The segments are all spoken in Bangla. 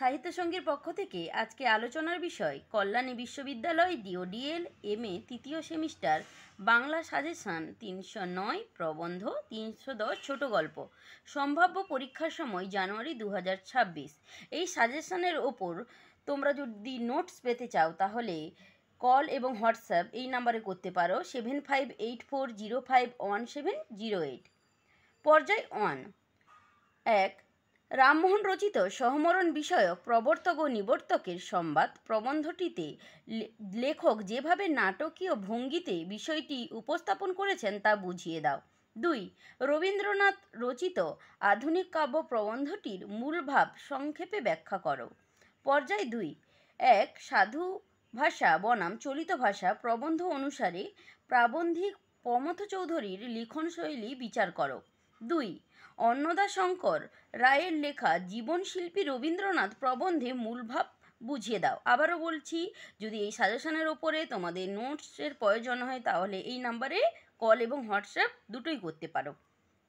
সাহিত্য সঙ্গীর পক্ষ থেকে আজকে আলোচনার বিষয় কল্যাণী বিশ্ববিদ্যালয় ডিওডিএল এমএ তৃতীয় সেমিস্টার বাংলা সাজেশন 309 প্রবন্ধ 310 ছোট গল্প সম্ভাব্য পরীক্ষার সময় জানুয়ারি 2026। এই সাজেশনের ওপর তোমরা যদি নোটস পেতে চাও তাহলে কল এবং হোয়াটসঅ্যাপ এই নাম্বারে করতে পারো 7584051708। পর্যায় 1। 1. রামমোহন রচিত সহমরণ বিষয়ক প্রবর্তক ও নিবর্তকের সংবাদ প্রবন্ধটিতে লেখক যেভাবে নাটকীয় ভঙ্গিতে বিষয়টি উপস্থাপন করেছেন তা বুঝিয়ে দাও। 2. রবীন্দ্রনাথ রচিত আধুনিক কাব্য প্রবন্ধটির মূল ভাব সংক্ষেপে ব্যাখ্যা করো। পর্যায় 2। 1. সাধু ভাষা বনাম চলিত ভাষা প্রবন্ধ অনুসারে প্রাবন্ধিক প্রমথ চৌধুরীর লিখনশৈলী বিচার করো। 2. অন্নদাশঙ্কর রায়ের লেখা জীবনশিল্পী রবীন্দ্রনাথ প্রবন্ধে মূলভাব বুঝিয়ে দাও। আবারও বলছি, যদি এই সাজেশনের ওপরে তোমাদের নোটসের প্রয়োজন হয় তাহলে এই নাম্বারে কল এবং হোয়াটসঅ্যাপ দুটোই করতে পারো।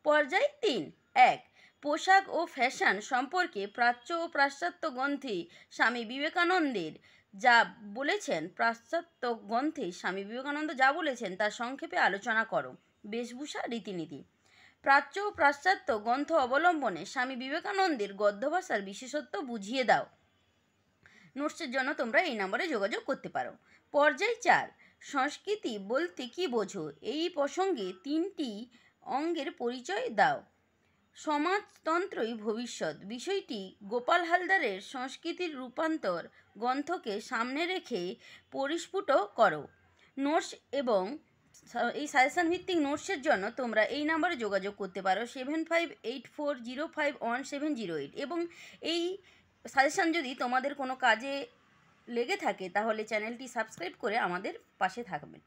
পর্যায় 3। 1. পোশাক ও ফ্যাশন সম্পর্কে প্রাচ্য ও পাশ্চাত্য গ্রন্থে স্বামী বিবেকানন্দের যা বলেছেন যা বলেছেন তা সংক্ষেপে আলোচনা করো। বেশভূষা রীতিনীতি। প্রাচ্য ও পাশ্চাত্য গ্রন্থ অবলম্বনে স্বামী বিবেকানন্দের গদ্য ভাষার বিশেষত্ব বুঝিয়ে দাও। নোটসের জন্য তোমরা এই নম্বরে যোগাযোগ করতে পারো। পর্যায় 4। সংস্কৃতি বলতে কি বোঝো? এই প্রসঙ্গে 3টি অঙ্গের পরিচয় দাও। সমাজতন্ত্রই ভবিষ্যৎ বিষয়টি গোপাল হালদারের সংস্কৃতির রূপান্তর গ্রন্থকে সামনে রেখে পরিস্ফুট করো। নোটস এবং এই সাজেশন ভিত্তিক নোটসের জন্য তোমরা এই নাম্বারে যোগাযোগ করতে পারো 7584051708 এবং এই সাজেশন যদি তোমাদের কোনো কাজে লেগে থাকে তাহলে চ্যানেলটি সাবস্ক্রাইব করে আমাদের পাশে থাকবেন।